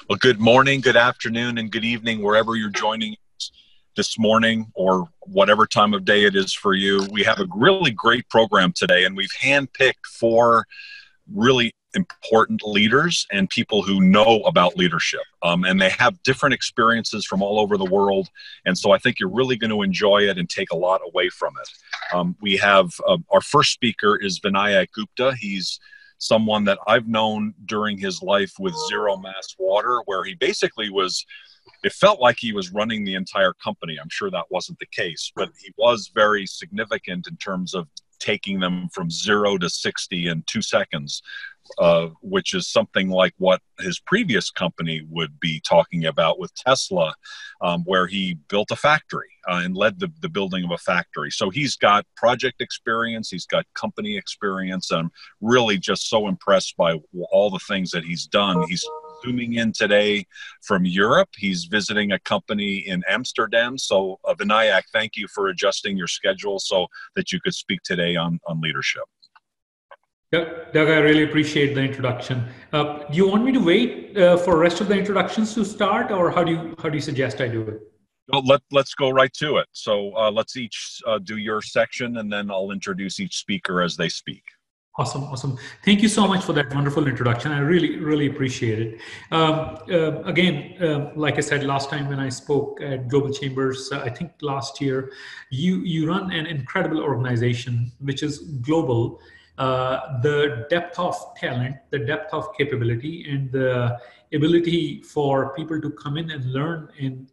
Well, good morning, good afternoon, and good evening, wherever you're joining us this morning or whatever time of day it is for you. We have a really great program today, and we've handpicked 4 really important leaders and people who know about leadership. And they have different experiences from all over the world. And so I think you're really going to enjoy it and take a lot away from it. We have our first speaker is Vinayak Gupta. He's someone that I've known during his life with Zero Mass Water, where he basically was, it felt like he was running the entire company. I'm sure that wasn't the case, but he was very significant in terms of taking them from 0 to 60 in 2 seconds, which is something like what his previous company would be talking about with Tesla, where he built a factory and led the building of a factory. So he's got project experience, he's got company experience, and I'm really just so impressed by all the things that he's done. He's zooming in today from Europe. He's visiting a company in Amsterdam. So Vinayak, thank you for adjusting your schedule so that you could speak today on leadership. Doug, I really appreciate the introduction. Do you want me to wait for the rest of the introductions to start, or how do you suggest I do it? Well, let's go right to it. So let's each do your section, and then I'll introduce each speaker as they speak. Awesome. Thank you so much for that wonderful introduction. I really appreciate it. Again, like I said last time when I spoke at Global Chambers, I think last year, you run an incredible organization which is global. The depth of talent, the depth of capability, and the ability for people to come in and learn and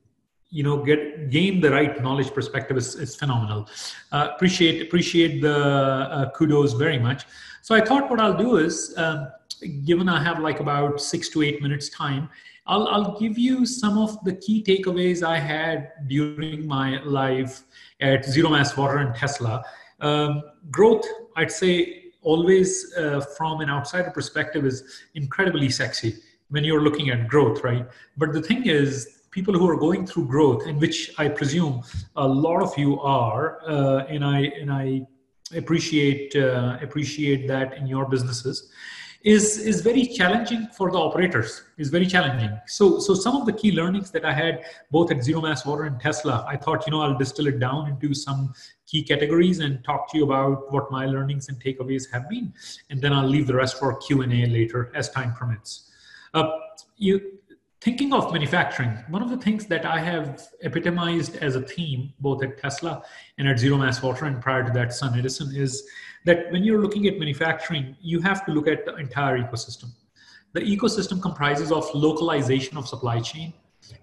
gain the right knowledge perspective is phenomenal. Appreciate the kudos very much. So I thought what I'll do is, given I have like about 6 to 8 minutes time, I'll give you some of the key takeaways I had during my life at Zero Mass Water and Tesla. Growth, I'd say, always from an outsider perspective is incredibly sexy when you're looking at growth, right? But the thing is, people who are going through growth, and which I presume a lot of you are, and I appreciate that in your businesses, is very challenging for the operators. Is very challenging. So some of the key learnings that I had both at Zero Mass Water and Tesla, I thought I'll distill it down into some key categories and talk to you about what my learnings and takeaways have been, and then I'll leave the rest for Q&A later as time permits. Thinking of manufacturing, one of the things that I have epitomized as a theme, both at Tesla and at Zero Mass Water and prior to that, Sun Edison, is that when you're looking at manufacturing, you have to look at the entire ecosystem. The ecosystem comprises of localization of supply chain,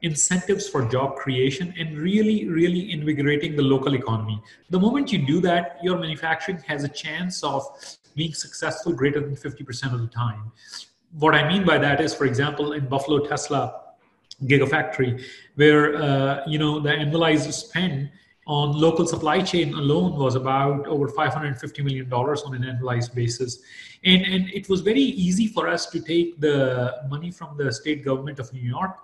incentives for job creation, and really invigorating the local economy. The moment you do that, your manufacturing has a chance of being successful greater than 50% of the time. What I mean by that is, for example, in Buffalo Tesla Gigafactory, where the annualized spend on local supply chain alone was about over $550 million on an annualized basis. And it was very easy for us to take the money from the state government of New York,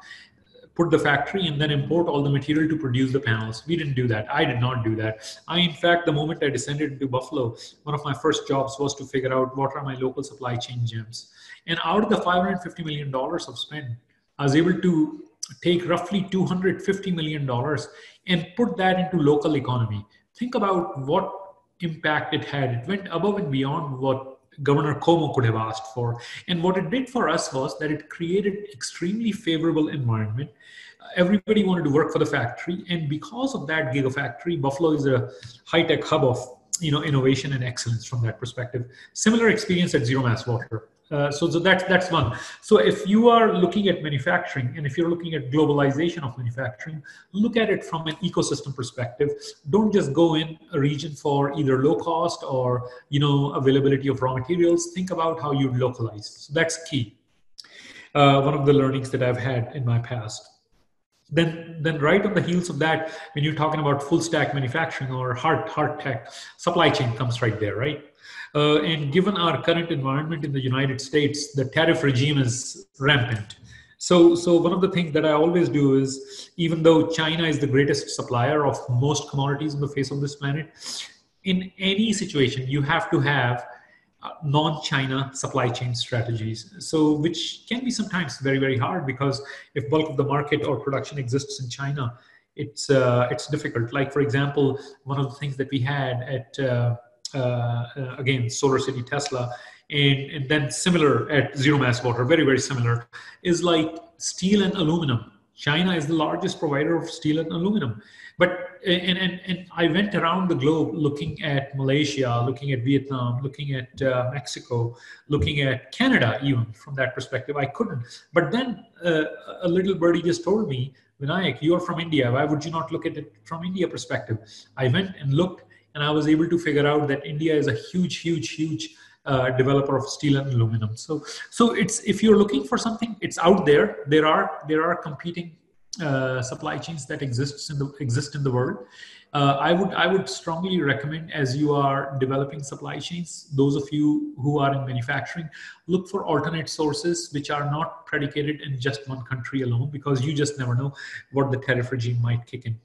put the factory, and then import all the material to produce the panels. We didn't do that. I did not do that. In fact, the moment I descended into Buffalo, one of my first jobs was to figure out what are my local supply chain gems. And out of the $550 million of spend, I was able to take roughly $250 million and put that into local economy. Think about what impact it had. It went above and beyond what Governor Cuomo could have asked for. And what it did for us was that it created extremely favorable environment. Everybody wanted to work for the factory. And because of that gigafactory, Buffalo is a high-tech hub of innovation and excellence from that perspective. Similar experience at Zero Mass Water. So that's one. So if you are looking at manufacturing, and if you're looking at globalization of manufacturing, look at it from an ecosystem perspective. Don't just go in a region for either low cost or availability of raw materials. Think about how you localize. So that's key. One of the learnings that I've had in my past. Then right on the heels of that, when you're talking about full stack manufacturing or hard tech, supply chain comes right there, right? And given our current environment in the United States, the tariff regime is rampant. So one of the things that I always do is, even though China is the greatest supplier of most commodities on the face of this planet, in any situation, you have to have non-China supply chain strategies. So, which can be sometimes very, very hard because if bulk of the market or production exists in China, it's difficult. Like for example, one of the things that we had at again Solar City Tesla, and then similar at Zero Mass Water, very, very similar, is like steel and aluminum. China is the largest provider of steel and aluminum. But and I went around the globe looking at Malaysia, looking at Vietnam, looking at Mexico, looking at Canada, even from that perspective. I couldn't. But then a little birdie just told me, Vinayak, you are from India. Why would you not look at it from India perspective? I went and looked, and I was able to figure out that India is a huge, huge, huge developer of steel and aluminum. So it's, if you're looking for something, it's out there. There are competing supply chains that exist in the world. I would strongly recommend, as you are developing supply chains, those of you who are in manufacturing, look for alternate sources which are not predicated in just one country alone, because you just never know what the tariff regime might kick in.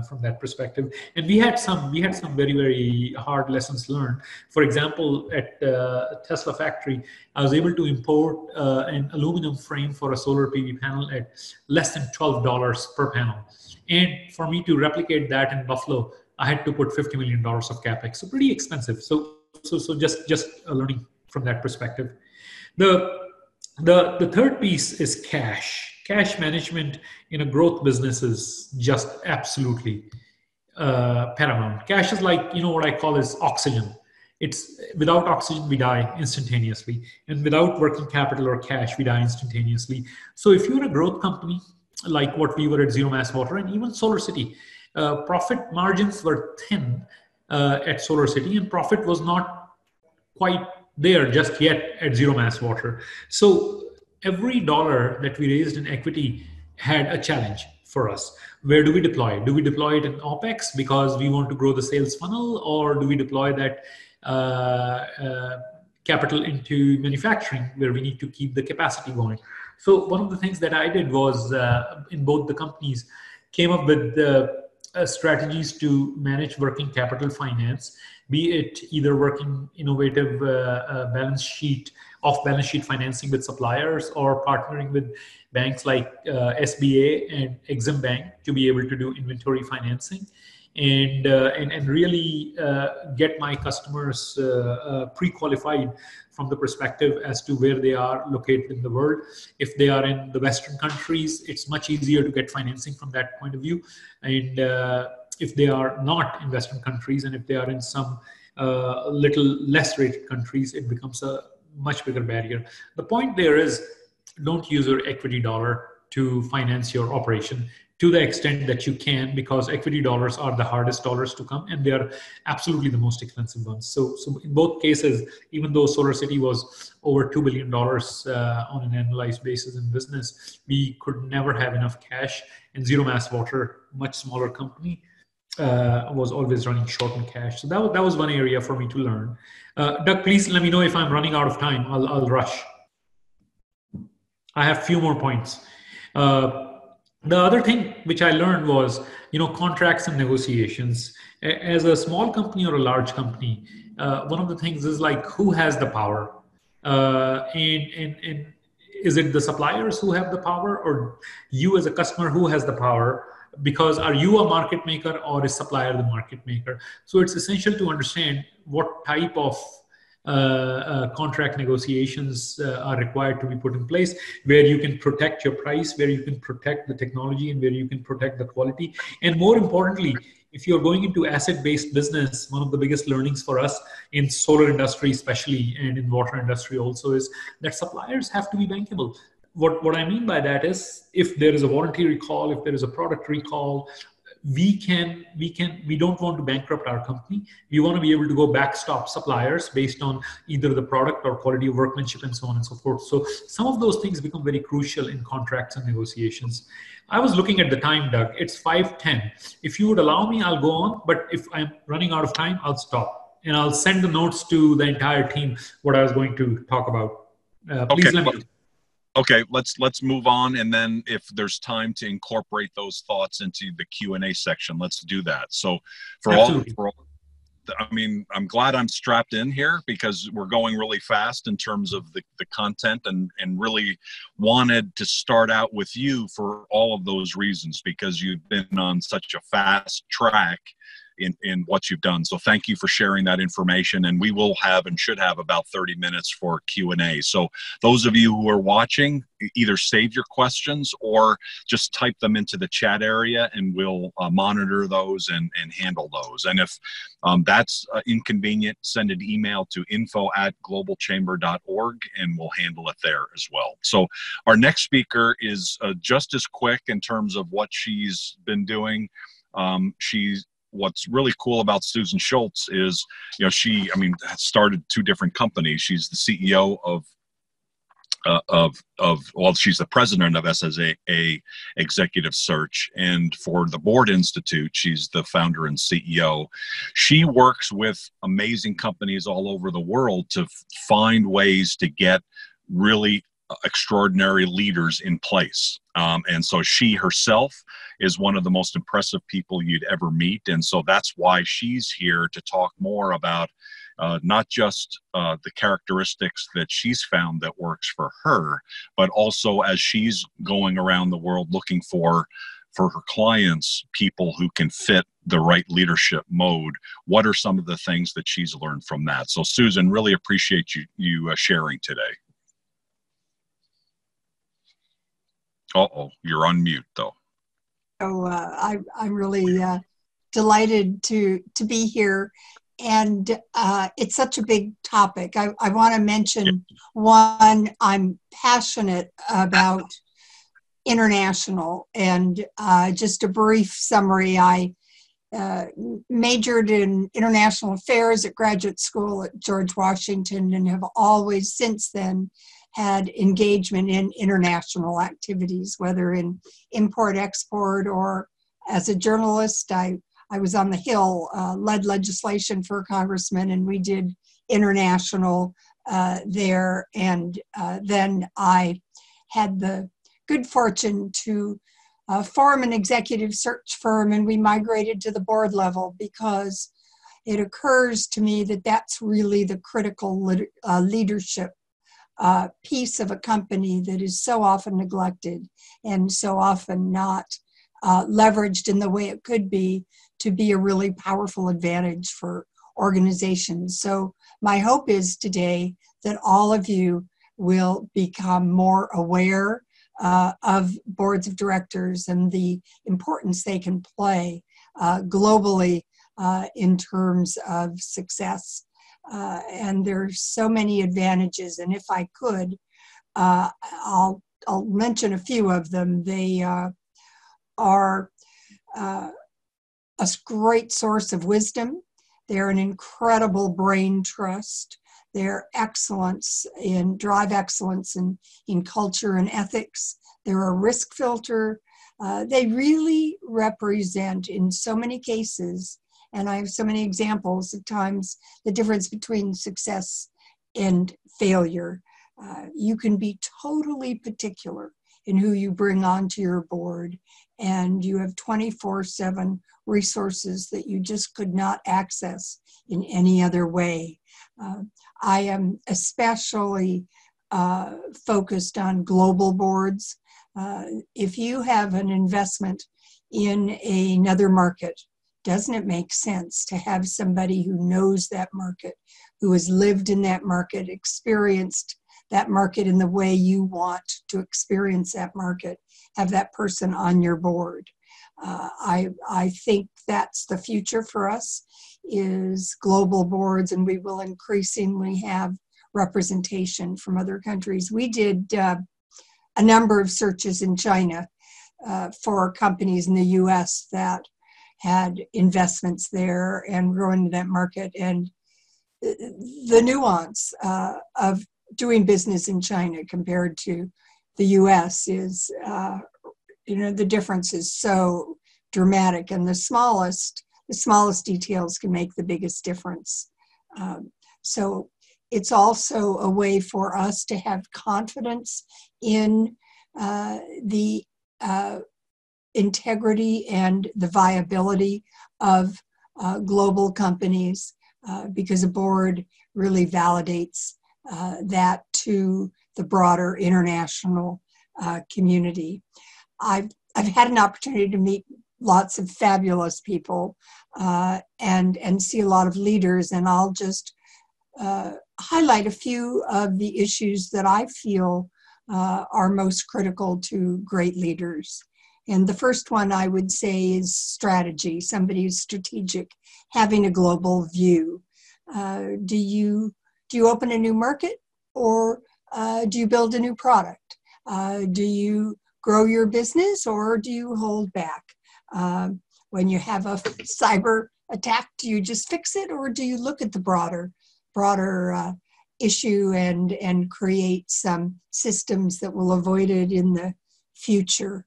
From that perspective, and we had some very, very hard lessons learned. For example, at Tesla factory, I was able to import an aluminum frame for a solar PV panel at less than $12 per panel, and for me to replicate that in Buffalo, I had to put $50 million of capex. So pretty expensive. So just learning from that perspective. The third piece is cash. Cash management in a growth business is just absolutely paramount. Cash is like, what I call is oxygen. It's without oxygen, we die instantaneously. And without working capital or cash, we die instantaneously. So if you're a growth company, like what we were at Zero Mass Water and even Solar City, profit margins were thin at Solar City, and profit was not quite there just yet at Zero Mass Water. So every dollar that we raised in equity had a challenge for us. Where do we deploy it? Do we deploy it in OPEX because we want to grow the sales funnel, or do we deploy that capital into manufacturing where we need to keep the capacity going? So one of the things that I did was in both the companies came up with strategies to manage working capital finance, be it either working innovative off-balance sheet financing with suppliers, or partnering with banks like SBA and Exim Bank to be able to do inventory financing, and really get my customers pre-qualified from the perspective as to where they are located in the world. If they are in the Western countries, it's much easier to get financing from that point of view. And if they are not in Western countries, and if they are in some little less rated countries, it becomes a much bigger barrier. The point there is, don't use your equity dollar to finance your operation to the extent that you can, because equity dollars are the hardest dollars to come, and they are absolutely the most expensive ones. So in both cases, even though Solar City was over $2 billion on an annualized basis in business, we could never have enough cash. And Zero Mass Water, much smaller company, was always running short on cash. So that was one area for me to learn. Doug, please let me know if I'm running out of time. I'll rush. I have a few more points. The other thing which I learned was, contracts and negotiations. As a small company or a large company, one of the things is like, who has the power? And is it the suppliers who have the power, or you as a customer who has the power? Because are you a market maker, or is supplier the market maker? So it's essential to understand what type of contract negotiations are required to be put in place, where you can protect your price, where you can protect the technology, and where you can protect the quality. And more importantly, if you're going into asset-based business, one of the biggest learnings for us in solar industry especially, and in water industry also, is that suppliers have to be bankable. What I mean by that is, if there is a warranty recall, if there is a product recall, we don't want to bankrupt our company. We want to be able to go backstop suppliers based on either the product or quality of workmanship and so on and so forth. So some of those things become very crucial in contracts and negotiations. I was looking at the time, Doug. It's 5:10. If you would allow me, I'll go on. But if I'm running out of time, I'll stop. And I'll send the notes to the entire team, what I was going to talk about. Please let me know. Okay, let's move on, and then if there's time to incorporate those thoughts into the Q&A section, let's do that. So for all I mean, I'm glad I'm strapped in here because we're going really fast in terms of the content, and really wanted to start out with you for all of those reasons, because you've been on such a fast track in what you've done. So thank you for sharing that information, and we will have and should have about 30 minutes for Q&A. So those of you who are watching, either save your questions or just type them into the chat area, and we'll monitor those and handle those. And if that's inconvenient, send an email to info@globalchamber.org and we'll handle it there as well. So our next speaker is just as quick in terms of what she's been doing. What's really cool about Susan Shultz is, she, started 2 different companies. She's the CEO she's the president of SSA Executive Search, and for the Board Institute, she's the founder and CEO. She works with amazing companies all over the world to find ways to get really extraordinary leaders in place. And so she herself is one of the most impressive people you'd ever meet. And so that's why she's here to talk more about not just the characteristics that she's found that works for her, but also as she's going around the world looking for her clients, people who can fit the right leadership mode. What are some of the things that she's learned from that? So Susan, really appreciate you sharing today. You're on mute though. So I'm really delighted to be here, and it's such a big topic. I want to mention one. I'm passionate about international, and just a brief summary. I majored in international affairs at graduate school at George Washington, and have always since then had engagement in international activities, whether in import-export or as a journalist. I was on the Hill, led legislation for a congressman, and we did international there. And then I had the good fortune to form an executive search firm, and we migrated to the board level because it occurs to me that that's really the critical leadership piece of a company that is so often neglected and so often not leveraged in the way it could be to be a really powerful advantage for organizations. So my hope is today that all of you will become more aware of boards of directors and the importance they can play globally in terms of success. And there's so many advantages, and if I could, I'll mention a few of them. They are a great source of wisdom. They're an incredible brain trust. They're excellence drive excellence in culture and ethics. They're a risk filter. They really represent, in so many cases, and I have so many examples of times, the difference between success and failure. You can be totally particular in who you bring onto your board, and you have 24/7 resources that you just could not access in any other way. I am especially focused on global boards. If you have an investment in another market, doesn't it make sense to have somebody who knows that market, who has lived in that market, experienced that market in the way you want to experience that market, have that person on your board? I think that's the future for us, is global boards, and we will increasingly have representation from other countries. We did a number of searches in China for companies in the US that had investments there and growing in that market. And the nuance of doing business in China compared to the US is, the difference is so dramatic, and the smallest details can make the biggest difference. So it's also a way for us to have confidence in the integrity and the viability of global companies. because a board really validates that to the broader international community. I've had an opportunity to meet lots of fabulous people and see a lot of leaders, and I'll just highlight a few of the issues that I feel are most critical to great leaders. And the first one I would say is strategy. Somebody who's strategic, having a global view. Do you open a new market, or do you build a new product? Do you grow your business, or do you hold back? When you have a cyber attack, do you just fix it, or do you look at the broader issue and create some systems that will avoid it in the future?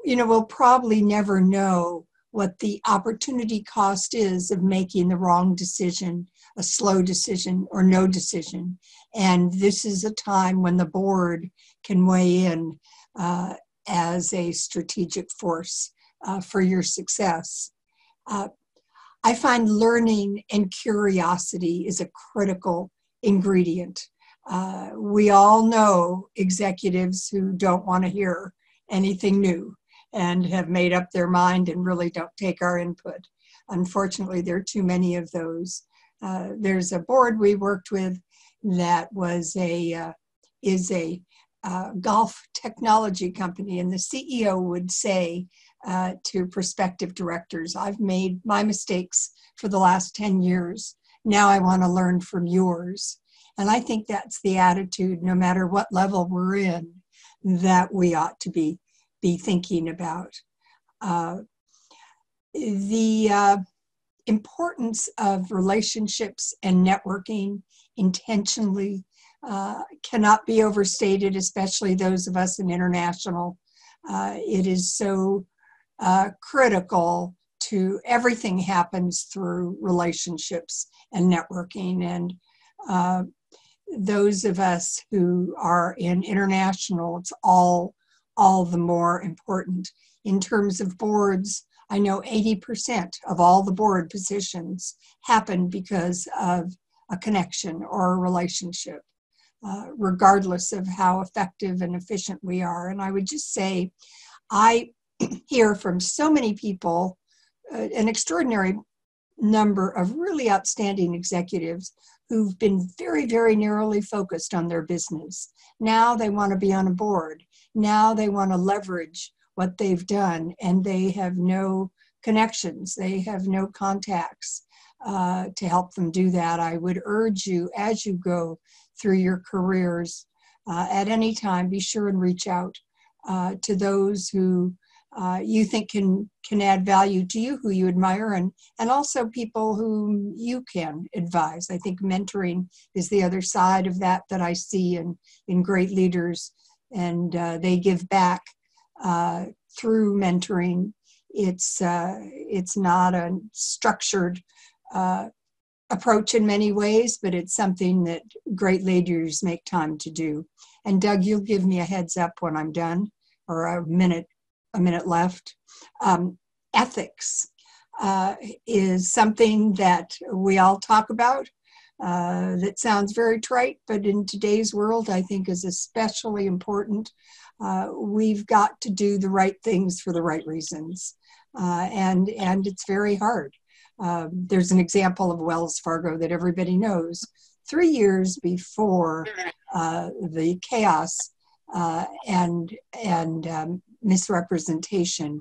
We'll probably never know what the opportunity cost is of making the wrong decision, a slow decision, or no decision. And this is a time when the board can weigh in as a strategic force for your success. I find learning and curiosity is a critical ingredient. We all know executives who don't want to hear anything new and have made up their mind and really don't take our input. Unfortunately, there are too many of those. There's a board we worked with that is a golf technology company, and the CEO would say to prospective directors, I've made my mistakes for the last 10 years. Now I want to learn from yours. And I think that's the attitude, no matter what level we're in, that we ought to be thinking about. The importance of relationships and networking intentionally cannot be overstated, especially those of us in international. It is so critical to everything happens through relationships and networking. And those of us who are in international, it's all the more important. In terms of boards, I know 80% of all the board positions happen because of a connection or a relationship, regardless of how effective and efficient we are. And I would just say, I hear from so many people, an extraordinary number of really outstanding executives who've been very, very narrowly focused on their business. Now they want to be on a board. Now they want to leverage what they've done, and they have no connections. They have no contacts to help them do that. I would urge you, as you go through your careers, at any time, be sure and reach out to those who you think can add value to you, who you admire, and also people whom you can advise. I think mentoring is the other side of that I see in great leaders, and they give back through mentoring. It's not a structured approach in many ways, but it's something that great leaders make time to do. And Doug, you'll give me a heads up when I'm done, or a minute left. Ethics is something that we all talk about. That sounds very trite, but in today's world, I think is especially important. We've got to do the right things for the right reasons, and it's very hard. There's an example of Wells Fargo that everybody knows. 3 years before the chaos and misrepresentation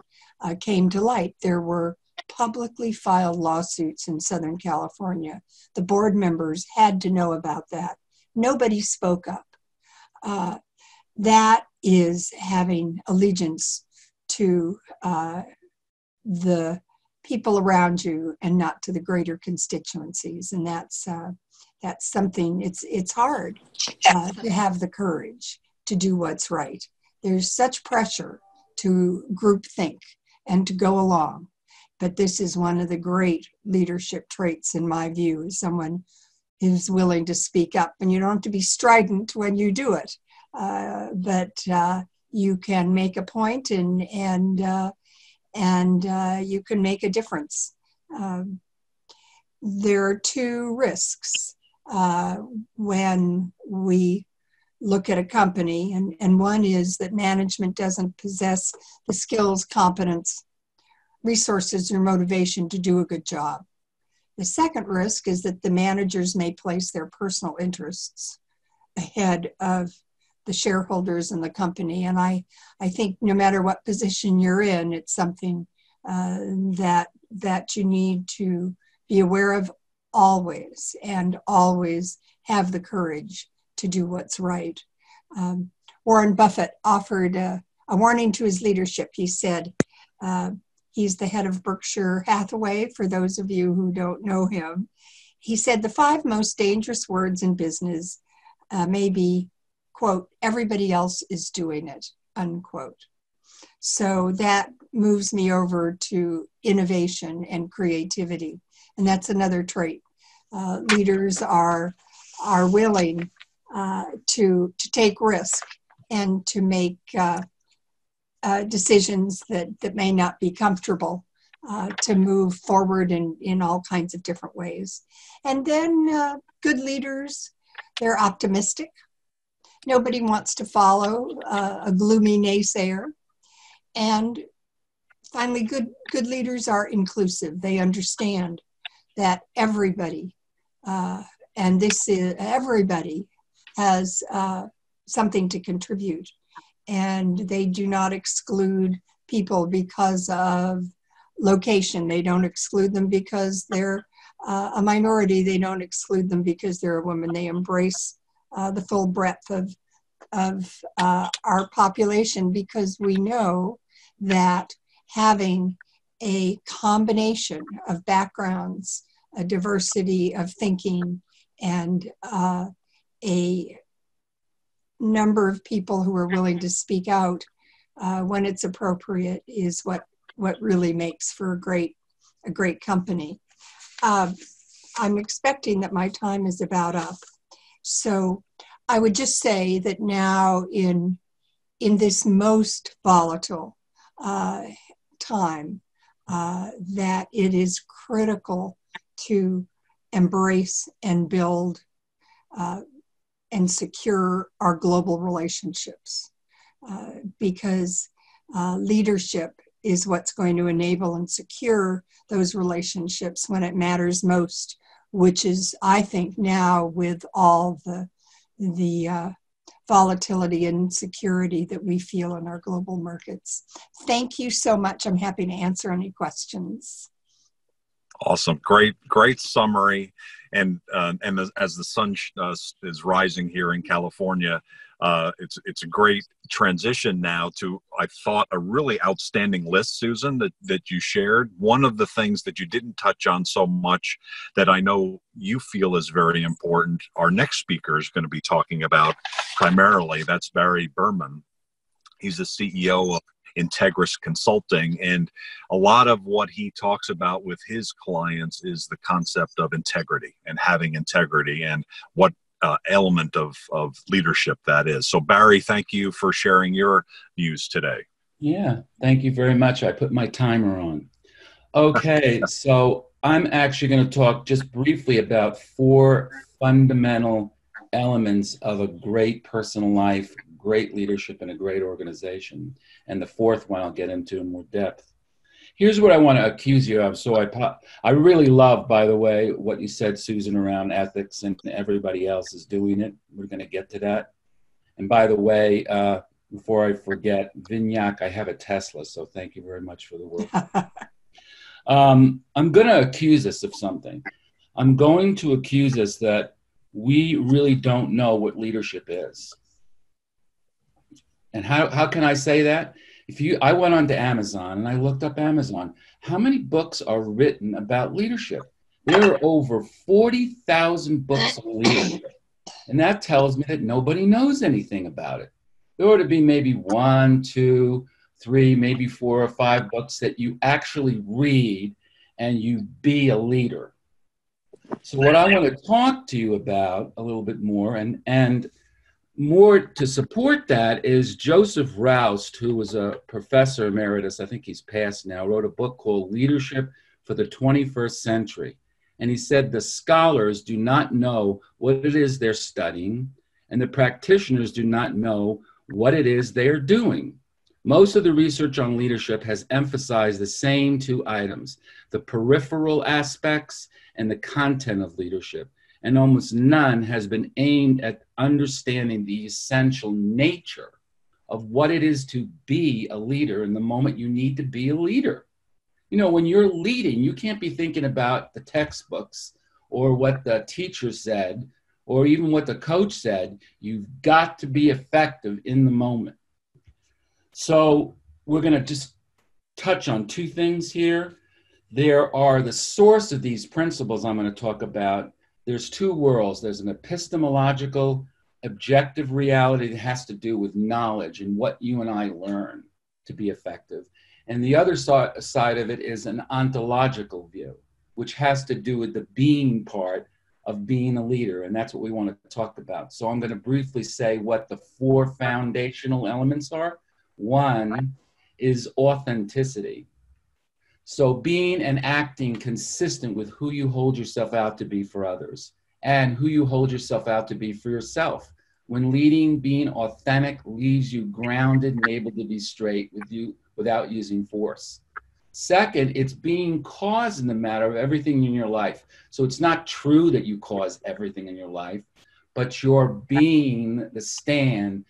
came to light, there were publicly filed lawsuits in Southern California. The board members had to know about that. Nobody spoke up. That is having allegiance to the people around you and not to the greater constituencies. And that's something, it's hard to have the courage to do what's right. There's such pressure to groupthink and to go along. But this is one of the great leadership traits, in my view, is someone who's willing to speak up. And you don't have to be strident when you do it, but you can make a point and you can make a difference. there are two risks when we look at a company, and one is that management doesn't possess the skills, competence, resources, or motivation to do a good job. The second risk is that the managers may place their personal interests ahead of the shareholders in the company. And I think no matter what position you're in, it's something that you need to be aware of always, and always have the courage to do what's right. Warren Buffett offered a warning to his leadership. He said, he's the head of Berkshire Hathaway, for those of you who don't know him. He said the 5 most dangerous words in business may be, quote, everybody else is doing it, unquote. So that moves me over to innovation and creativity. And that's another trait. Leaders are willing to take risk and to make decisions that may not be comfortable, to move forward in all kinds of different ways. And then good leaders, they're optimistic. Nobody wants to follow a gloomy naysayer. And finally, good leaders are inclusive. They understand that everybody, and this is everybody, has something to contribute. And they do not exclude people because of location. They don't exclude them because they're a minority. They don't exclude them because they're a woman. They embrace the full breadth of our population, because we know that having a combination of backgrounds, a diversity of thinking, and a number of people who are willing to speak out when it's appropriate is what really makes for a great company. I'm expecting that my time is about up. So I would just say that now in this most volatile time, that it is critical to embrace and build and secure our global relationships, because leadership is what's going to enable and secure those relationships when it matters most, which is, I think, now with all the volatility and insecurity that we feel in our global markets. Thank you so much. I'm happy to answer any questions. Awesome. Great summary. And as the sun is rising here in California, it's a great transition now to, I thought, a really outstanding list, Susan, that you shared. One of the things that you didn't touch on so much that I know you feel is very important, our next speaker is going to be talking about primarily. That's Barry Berman. He's the CEO of Integras Consulting, and a lot of what he talks about with his clients is the concept of integrity and having integrity, and what element of leadership that is. So Barry, thank you for sharing your views today. Yeah, thank you very much. I put my timer on. Okay, so I'm actually going to talk just briefly about 4 fundamental elements of a great personal life, great leadership, and a great organization. And the 4th one I'll get into in more depth. Here's what I want to accuse you of. So I really love, by the way, what you said, Susan, around ethics, and everybody else is doing it. We're going to get to that. And by the way, before I forget, Vinayak, I have a Tesla, so thank you very much for the work. I'm going to accuse us of something. I'm going to accuse us that we really don't know what leadership is. And how can I say that? I went onto Amazon and I looked up Amazon. How many books are written about leadership? There are over 40,000 books on leadership. And that tells me that nobody knows anything about it. There ought to be maybe 1, 2, 3, maybe 4 or 5 books that you actually read and you be a leader. So what I want to talk to you about a little bit more, and more to support that, is Joseph Roust, who was a professor emeritus, I think he's passed now, wrote a book called Leadership for the 21st Century. And he said the scholars do not know what it is they're studying, and the practitioners do not know what it is they are doing. Most of the research on leadership has emphasized the same two items, the peripheral aspects and the content of leadership, and almost none has been aimed at understanding the essential nature of what it is to be a leader in the moment you need to be a leader. You know, when you're leading, you can't be thinking about the textbooks or what the teacher said or even what the coach said. You've got to be effective in the moment. So we're going to just touch on two things here. There are the source of these principles I'm going to talk about. There's two worlds. There's an epistemological, objective reality that has to do with knowledge and what you and I learn to be effective. And the other side of it is an ontological view, which has to do with the being part of being a leader. And that's what we want to talk about. So I'm going to briefly say what the four foundational elements are. One is authenticity. So being and acting consistent with who you hold yourself out to be for others and who you hold yourself out to be for yourself. When leading, being authentic leaves you grounded and able to be straight with you without using force. Second, it's being cause in the matter of everything in your life. So it's not true that you cause everything in your life, but you're being the stand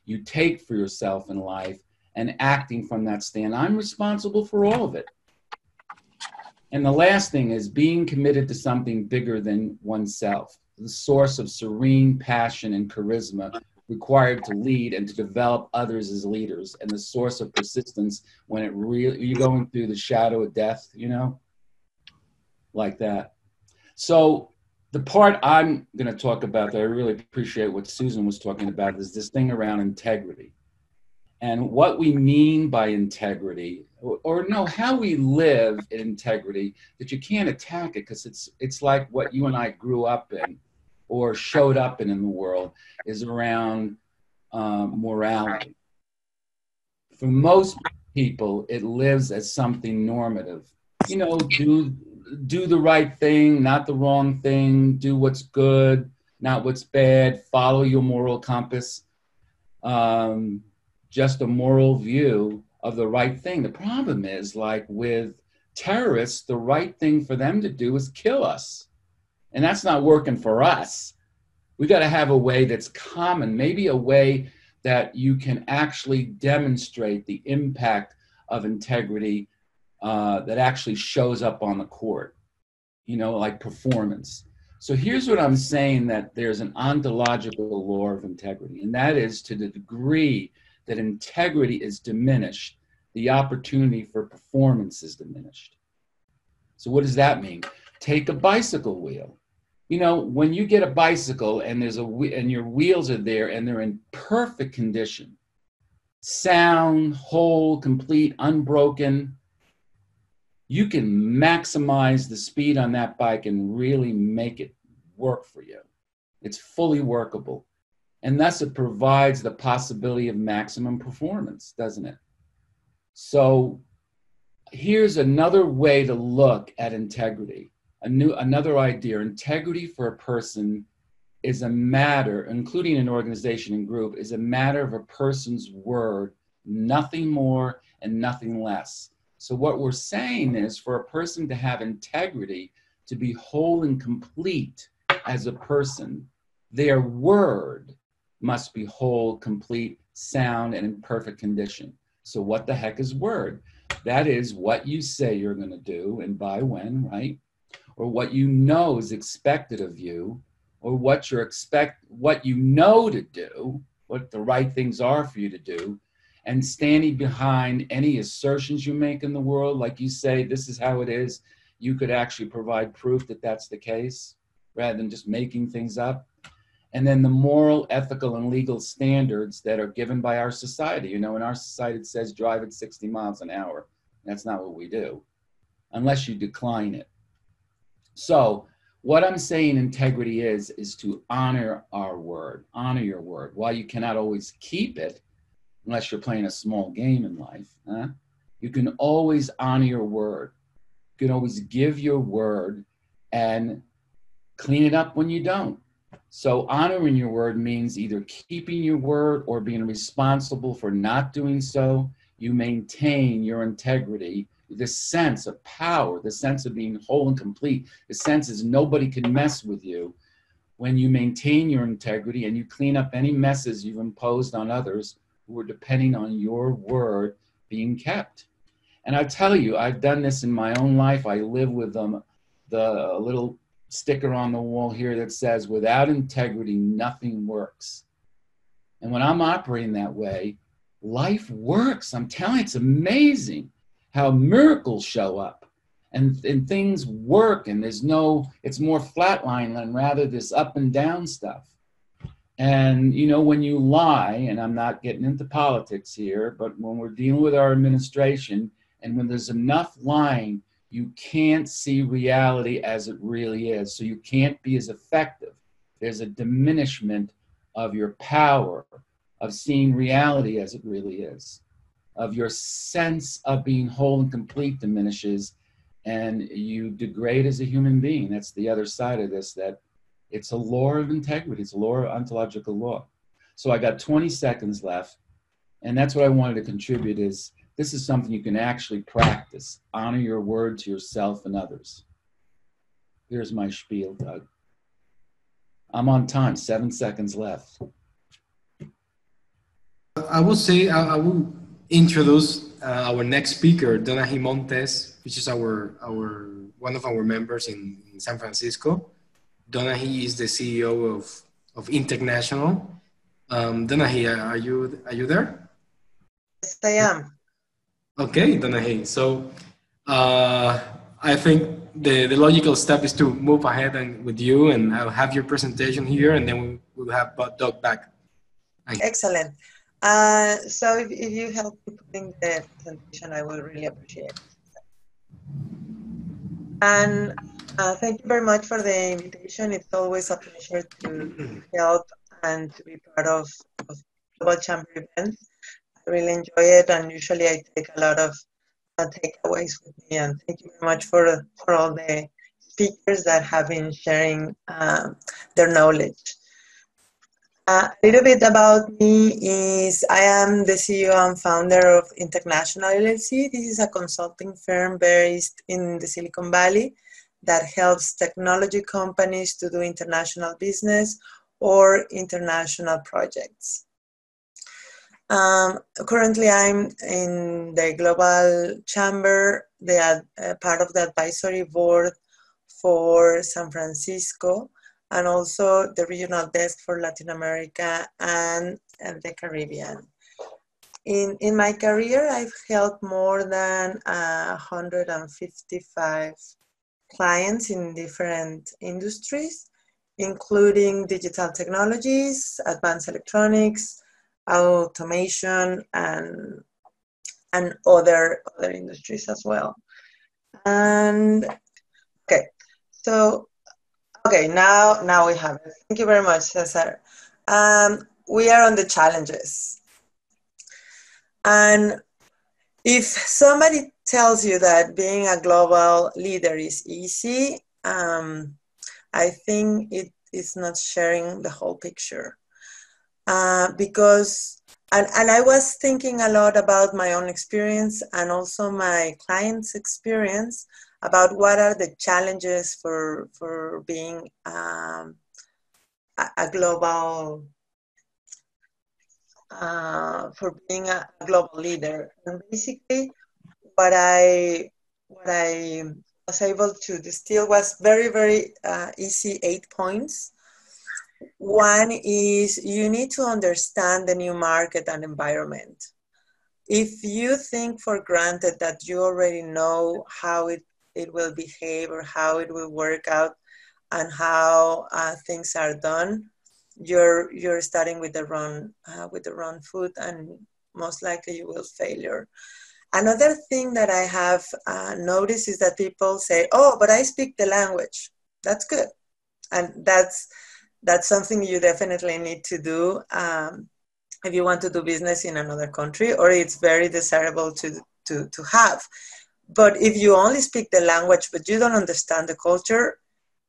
you take for yourself in life and acting from that stand. I'm responsible for all of it. And the last thing is being committed to something bigger than oneself, the source of serene passion and charisma required to lead and to develop others as leaders, and the source of persistence when it really, you're going through the shadow of death, you know, like that. So the part I'm going to talk about that I really appreciate what Susan was talking about is this thing around integrity. And what we mean by integrity, or no, how we live in integrity, that you can't attack it because it's like what you and I grew up in or showed up in the world is around morality. For most people, it lives as something normative. You know, do the right thing, not the wrong thing, do what's good, not what's bad, follow your moral compass. Just a moral view of the right thing. The problem is, like with terrorists, the right thing for them to do is kill us. And that's not working for us. We got to have a way that's common, maybe a way that you can actually demonstrate the impact of integrity that actually shows up on the court, you know, like performance. So here's what I'm saying, that there's an ontological law of integrity, and that is to the degree that integrity is diminished, the opportunity for performance is diminished. So what does that mean? Take a bicycle wheel. You know, when you get a bicycle and and your wheels are there and they're in perfect condition, sound, whole, complete, unbroken, you can maximize the speed on that bike and really make it work for you. It's fully workable. And thus it provides the possibility of maximum performance, doesn't it? So here's another way to look at integrity, another idea. Integrity for a person is a matter, including an organization and group, is a matter of a person's word, nothing more and nothing less. So what we're saying is, for a person to have integrity, to be whole and complete as a person, their word must be whole, complete, sound, and in perfect condition. So what the heck is word? That is what you say you're going to do and by when, right? Or what you know is expected of you, or what you know to do, what the right things are for you to do, and standing behind any assertions you make in the world, like you say, this is how it is. You could actually provide proof that that's the case, rather than just making things up. And then the moral, ethical, and legal standards that are given by our society. You know, in our society, it says drive at 60 miles an hour. That's not what we do, unless you decline it. So what I'm saying integrity is to honor our word, honor your word. While you cannot always keep it, unless you're playing a small game in life, you can always honor your word. You can always give your word and clean it up when you don't. So honoring your word means either keeping your word or being responsible for not doing so. You maintain your integrity, this sense of power, the sense of being whole and complete. The sense is nobody can mess with you. When you maintain your integrity and you clean up any messes you've imposed on others who are depending on your word being kept. And I tell you, I've done this in my own life. I live with the little sticker on the wall here that says, without integrity, nothing works. And when I'm operating that way, life works. I'm telling you, it's amazing how miracles show up and things work, and it's more flatline than rather this up and down stuff. And, you know, when you lie, and I'm not getting into politics here, but when we're dealing with our administration and when there's enough lying, you can't see reality as it really is. So you can't be as effective. There's a diminishment of your power of seeing reality as it really is, of your sense of being whole and complete diminishes, and you degrade as a human being. That's the other side of this, that it's a law of integrity. It's a law of ontological law. So I got 20 seconds left, and that's what I wanted to contribute is, this is something you can actually practice. Honor your word to yourself and others. Here's my spiel, Doug. I'm on time, 7 seconds left. I will say, I will introduce our next speaker, Donaji Montes, which is one of our members in San Francisco. Donaji is the CEO of Intechnational. Donaji, are you there? Yes, I am. Okay, Donaji. So I think the logical step is to move ahead with you, and I'll have your presentation here, and then we'll have Doug back. Excellent. So if you help me putting the presentation, I will really appreciate it. And thank you very much for the invitation. It's always a pleasure to help and to be part of Global Chamber events. I really enjoy it, and usually I take a lot of takeaways with me. And thank you very much for all the speakers that have been sharing their knowledge. A little bit about me is I am the CEO and founder of Intechnational LLC. This is a consulting firm based in the Silicon Valley that helps technology companies to do international business or international projects. Currently, I'm in the Global Chamber, part of the advisory board for San Francisco, and also the regional desk for Latin America and the Caribbean. In my career, I've helped more than 155 clients in different industries, including digital technologies, advanced electronics, automation, and other industries as well. And okay, so now we have it. Thank you very much, Cesar. We are on the challenges. And if somebody tells you that being a global leader is easy, I think it is not sharing the whole picture. Because I was thinking a lot about my own experience and also my clients' experience about what are the challenges for being a global leader. And basically, what I was able to distill was very, very easy 8 points. One is you need to understand the new market and environment. If you think for granted that you already know how it will behave or how it will work out and how things are done, you're starting with the wrong foot, and most likely you will failure. Another thing that I have noticed is that people say, "Oh, but I speak the language." That's good, and that's something you definitely need to do if you want to do business in another country, or it's very desirable to have. But if you only speak the language but you don't understand the culture,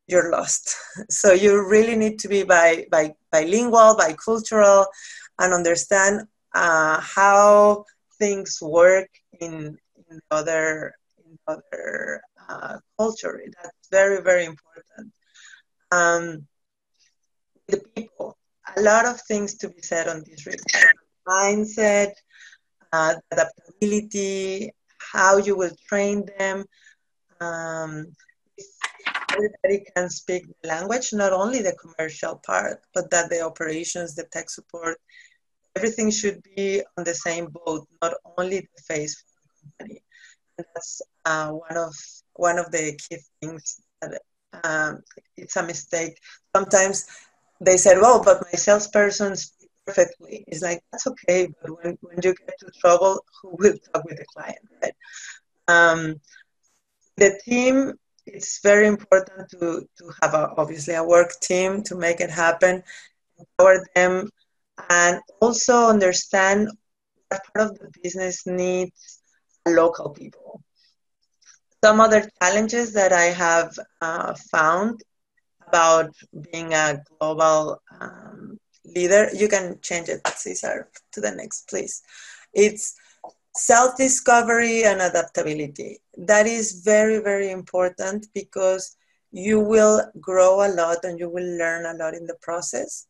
you're lost. So you really need to be bilingual, bicultural, and understand how things work in other culture. That's very, very important. The people, a lot of things to be said on this regard. Mindset, adaptability, how you will train them. If everybody can speak the language, not only the commercial part, but that the operations, the tech support, everything should be on the same boat, not only the face for the company. And that's one of the key things that it's a mistake. Sometimes they said, well, but my salesperson speaks perfectly. It's like, that's okay, but when you get to trouble, who will talk with the client, right? The team, it's very important to have obviously a work team to make it happen, empower them, and also understand what part of the business needs local people. Some other challenges that I have found about being a global leader, you can change it, Cesar, to the next, please. It's self-discovery and adaptability. That is very, very important because you will grow a lot and you will learn a lot in the process,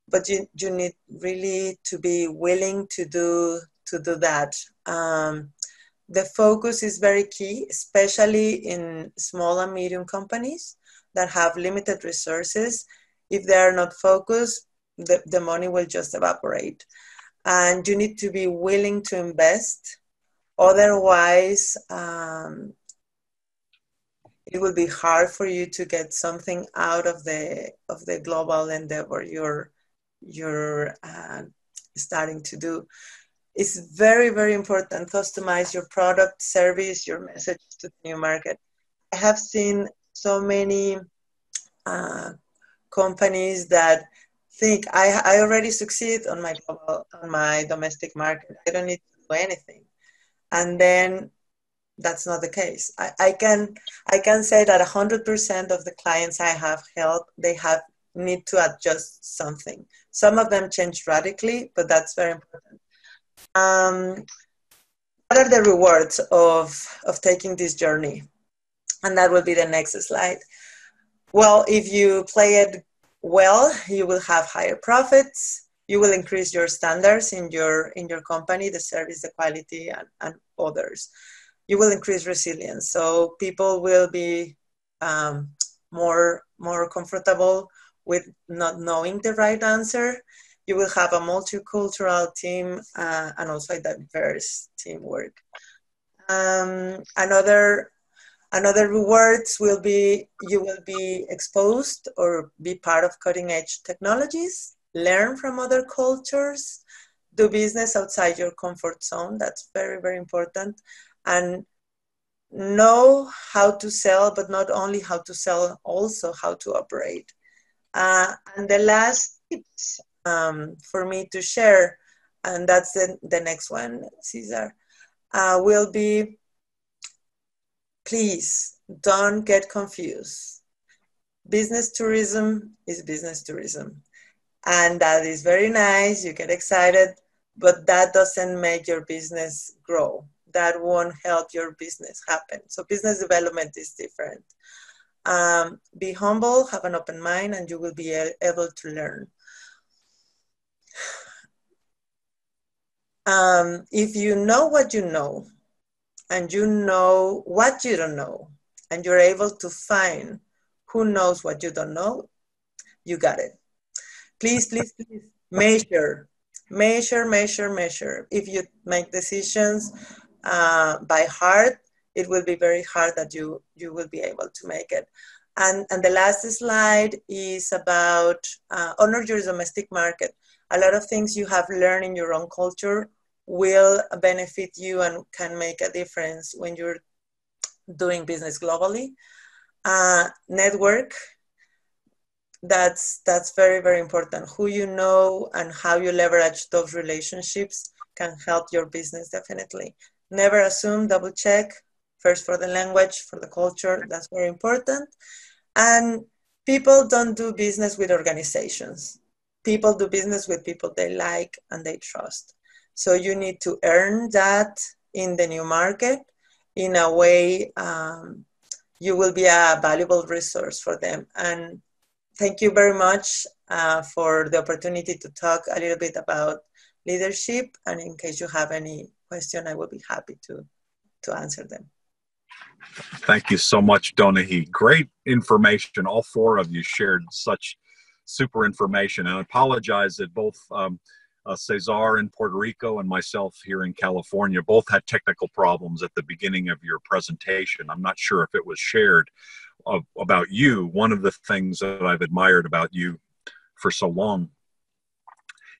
but you need really to be willing to do that. The focus is very key, especially in small and medium companies that have limited resources. If they are not focused, the money will just evaporate. And you need to be willing to invest. Otherwise, it will be hard for you to get something out of the global endeavor you're starting to do. It's very, very important. Customize your product, service, your message to the new market. I have seen so many companies that think I already succeed on my domestic market. I don't need to do anything, and then that's not the case. I can say that 100% of the clients I have helped, they need to adjust something. Some of them change radically, but that's very important. What are the rewards of taking this journey? And that will be the next slide. Well, if you play it well, you will have higher profits. You will increase your standards in your company, the service, the quality, and others. You will increase resilience. So people will be more comfortable with not knowing the right answer. You will have a multicultural team and also a diverse teamwork. Another rewards will be you will be exposed or be part of cutting edge technologies, learn from other cultures, do business outside your comfort zone. That's very, very important. And know how to sell, but not only how to sell, also how to operate. And the last tips for me to share, and that's the next one, Cesar, will be, please don't get confused. Business tourism is business tourism. And that is very nice. You get excited, but that doesn't make your business grow. That won't help your business happen. So business development is different. Be humble, have an open mind, and you will be able to learn. If you know what you know, and you know what you don't know, and you're able to find who knows what you don't know, you got it. Please, please, please measure. If you make decisions by heart, it will be very hard that you will be able to make it. And the last slide is about honor your domestic market. A lot of things you have learned in your own culture will benefit you and can make a difference when you're doing business globally. Network, that's very, very important. Who you know and how you leverage those relationships can help your business, definitely. Never assume, double check, first for the language, for the culture, that's very important. And people don't do business with organizations. People do business with people they like and they trust. So you need to earn that in the new market. In a way, you will be a valuable resource for them. And thank you very much for the opportunity to talk a little bit about leadership. And in case you have any question, I will be happy to answer them. Thank you so much, Donaji. Great information. All four of you shared such super information. And I apologize that both Cesar in Puerto Rico and myself here in California both had technical problems at the beginning of your presentation. I'm not sure if it was shared about you. One of the things that I've admired about you for so long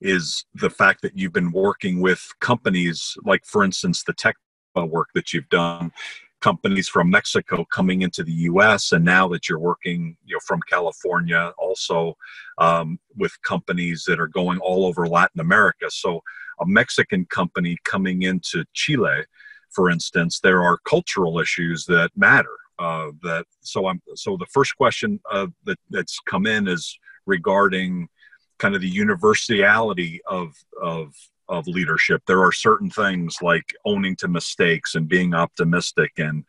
is the fact that you've been working with companies like, for instance, the tech work that you've done, companies from Mexico coming into the U.S., and now that you're working, from California, also with companies that are going all over Latin America. So a Mexican company coming into Chile, for instance, there are cultural issues that matter. So the first question that's come in is regarding kind of the universality of leadership. There are certain things like owning to mistakes and being optimistic and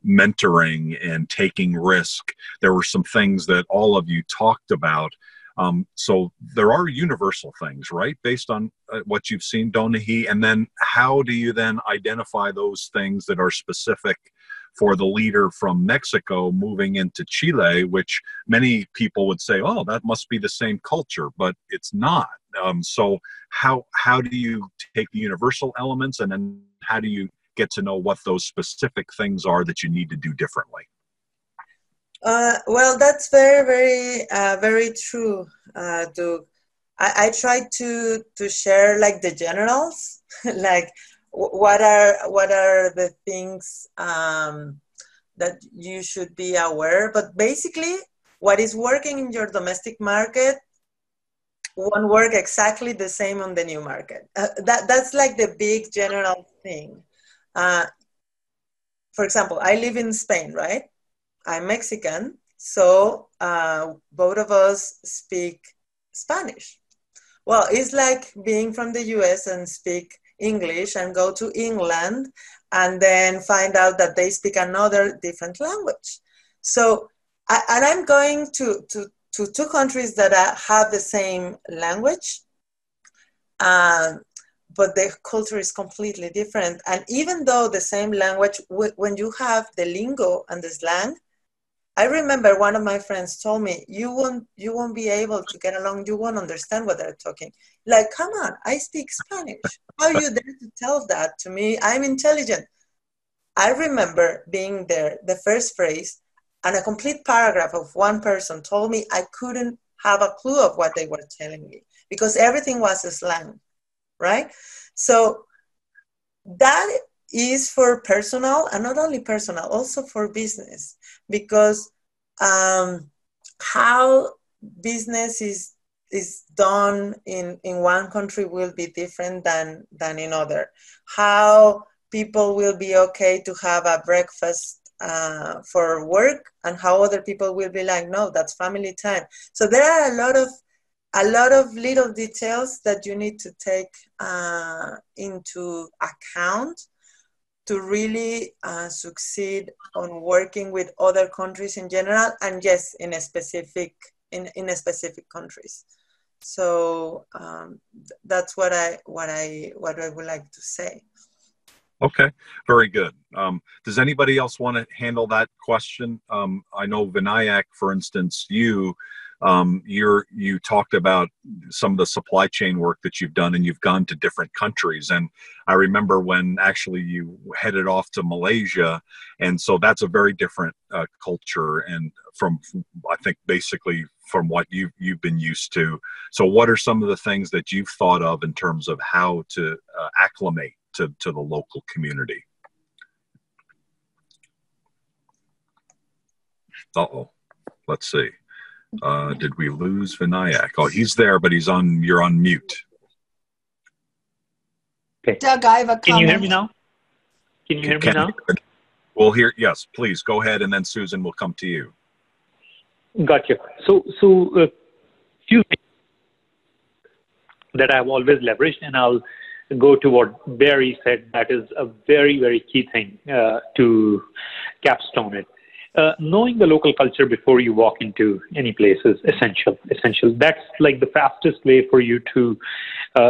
mentoring and taking risk. There were some things that all of you talked about. So there are universal things, right? Based on what you've seen, Donaji. And then how do you then identify those things that are specific for the leader from Mexico moving into Chile, which many people would say, oh, that must be the same culture, but it's not. So how do you take the universal elements, and then how do you get to know what those specific things are that you need to do differently? Well, that's very, very true, Doug. I try to share like the generals, like what are the things that you should be aware. But basically, what is working in your domestic market won't work exactly the same on the new market. That's like the big general thing. For example, I live in Spain, right? I'm Mexican, so both of us speak Spanish. Well, it's like being from the US and speak English and go to England and then find out that they speak another different language. So, and I'm going to two countries that have the same language, but the culture is completely different. And even though the same language, when you have the lingo and the slang, I remember one of my friends told me, you won't be able to get along, you won't understand what they're talking. Like, come on, I speak Spanish. How you dare to tell that to me? I'm intelligent. I remember being there, the first phrase, and a complete paragraph of one person told me I couldn't have a clue of what they were telling me because everything was a slang, right? So that is for personal, and not only personal, also for business, because how business is done in one country will be different than in other. How people will be okay to have a breakfast for work, and how other people will be like, no, that's family time. So there are a lot of little details that you need to take into account to really succeed on working with other countries in general, and yes, in a specific countries. So that's what I would like to say. Okay, very good. Does anybody else want to handle that question? I know Vinayak, for instance, you talked about some of the supply chain work that you've done, and you've gone to different countries. And I remember when actually you headed off to Malaysia, and so that's a very different culture, and from I think basically from what you've been used to. So what are some of the things that you've thought of in terms of how to acclimate to the local community? Uh-oh, let's see. Did we lose Vinayak? Oh, he's there, but you're on mute. Okay. Doug, I have a comment. Can you hear me now? Can you hear me now? We'll hear, yes, please, go ahead, and then Susan will come to you. Gotcha. So few things that I've always leveraged, and I'll go to what Barry said. That is a very, very key thing to capstone it. Knowing the local culture before you walk into any place is essential. Essential. That's like the fastest way for you to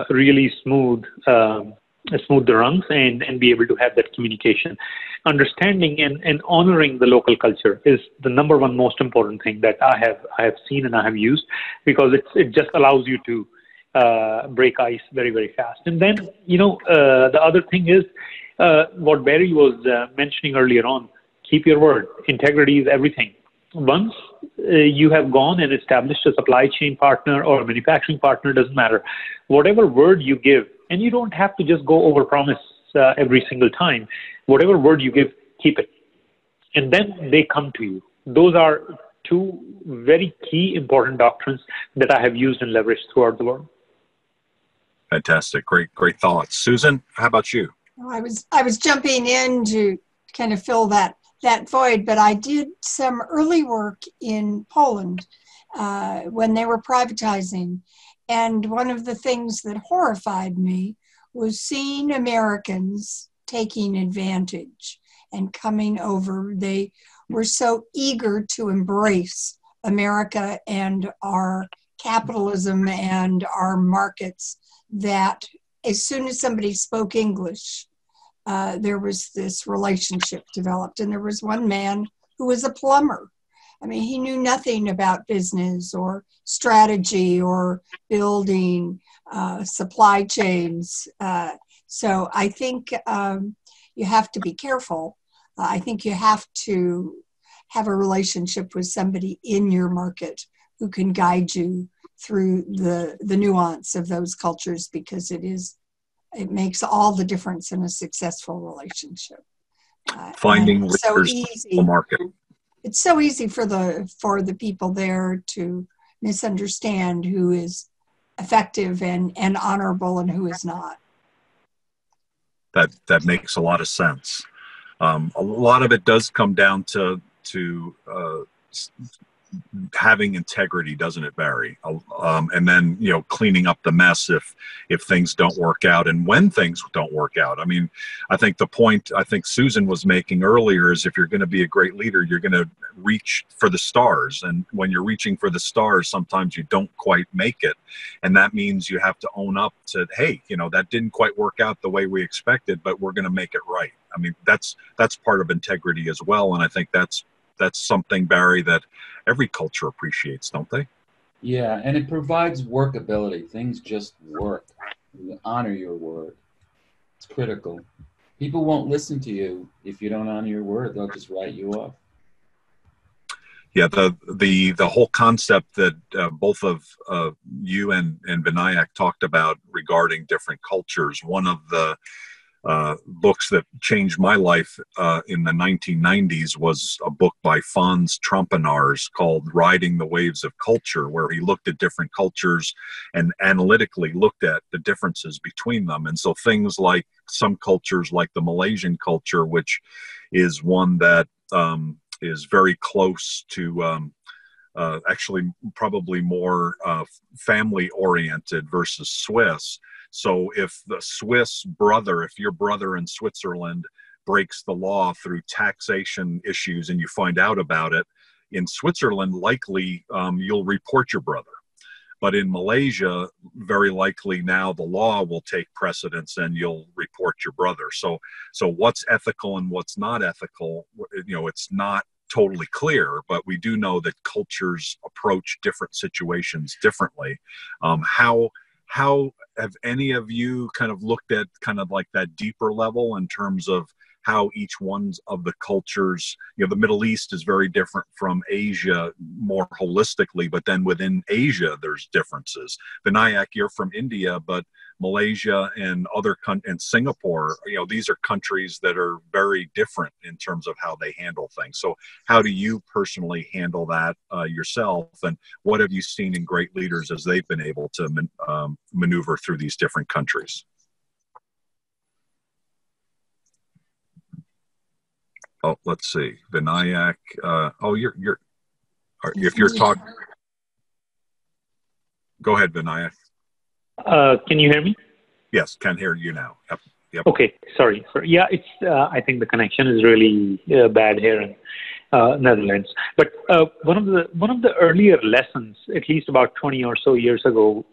really smooth the rungs and be able to have that communication. Understanding and honoring the local culture is the number one most important thing that I have seen and I have used, because it just allows you to break ice very, very fast. And then, the other thing is what Barry was mentioning earlier on, keep your word. Integrity is everything. Once you have gone and established a supply chain partner or a manufacturing partner, doesn't matter. Whatever word you give, and you don't have to just go overpromise every single time. Whatever word you give, keep it. And then they come to you. Those are two very key important doctrines that I have used and leveraged throughout the world. Fantastic. Great thoughts. Susan, how about you? I was jumping in to kind of fill that void, but I did some early work in Poland when they were privatizing. And one of the things that horrified me was seeing Americans taking advantage and coming over. They were so eager to embrace America and our capitalism and our markets that as soon as somebody spoke English, there was this relationship developed. And there was one man who was a plumber. I mean, he knew nothing about business or strategy or building supply chains. So I think you have to be careful. I think you have to have a relationship with somebody in your market who can guide you through the nuance of those cultures, because it makes all the difference in a successful relationship. Finding leaders so easy. Market. It's so easy for the people there to misunderstand who is effective and honorable and who is not. That makes a lot of sense. A lot of it does come down to having integrity, doesn't it, Barry? And then, cleaning up the mess if things don't work out, and when things don't work out. I mean, I think the point I think Susan was making earlier is, if you're going to be a great leader, you're going to reach for the stars. And when you're reaching for the stars, sometimes you don't quite make it. And that means you have to own up to, hey, that didn't quite work out the way we expected, but we're going to make it right. I mean, that's part of integrity as well. And I think that's something, Barry, that every culture appreciates, don't they? Yeah, and it provides workability. Things just work. You honor your word. It's critical. People won't listen to you if you don't honor your word. They'll just write you off. Yeah, the whole concept that both of you and Vinayak talked about regarding different cultures. One of the books that changed my life in the 1990s was a book by Fons Trampenaars called Riding the Waves of Culture, where he looked at different cultures and analytically looked at the differences between them. And so things like some cultures, like the Malaysian culture, which is one that is very close to actually probably more family oriented versus Swiss. So if your brother in Switzerland breaks the law through taxation issues and you find out about it, in Switzerland, likely you'll report your brother. But in Malaysia, very likely now the law will take precedence and you'll report your brother. So what's ethical and what's not ethical, it's not totally clear, but we do know that cultures approach different situations differently. How have any of you kind of looked at kind of like that deeper level in terms of how each one of the cultures, the Middle East is very different from Asia more holistically, but then within Asia, there's differences. Vinayak, you're from India, but Malaysia and and Singapore, these are countries that are very different in terms of how they handle things. So how do you personally handle that yourself? And what have you seen in great leaders as they've been able to maneuver through these different countries? Oh, let's see, Vinayak. If you're talking, go ahead, Vinayak. Can you hear me? Yes, can hear you now. Yep. Yep. Okay, sorry. Yeah, it's. I think the connection is really bad here in Netherlands. But one of the earlier lessons, at least about 20 or so years ago,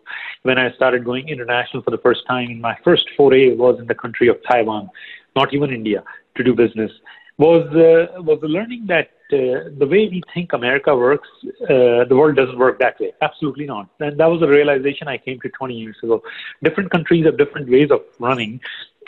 when I started going international for the first time, my first foray was in the country of Taiwan, not even India, to do business, was the learning that the way we think America works, the world doesn't work that way. Absolutely not. And that was the realization I came to 20 years ago. Different countries have different ways of running.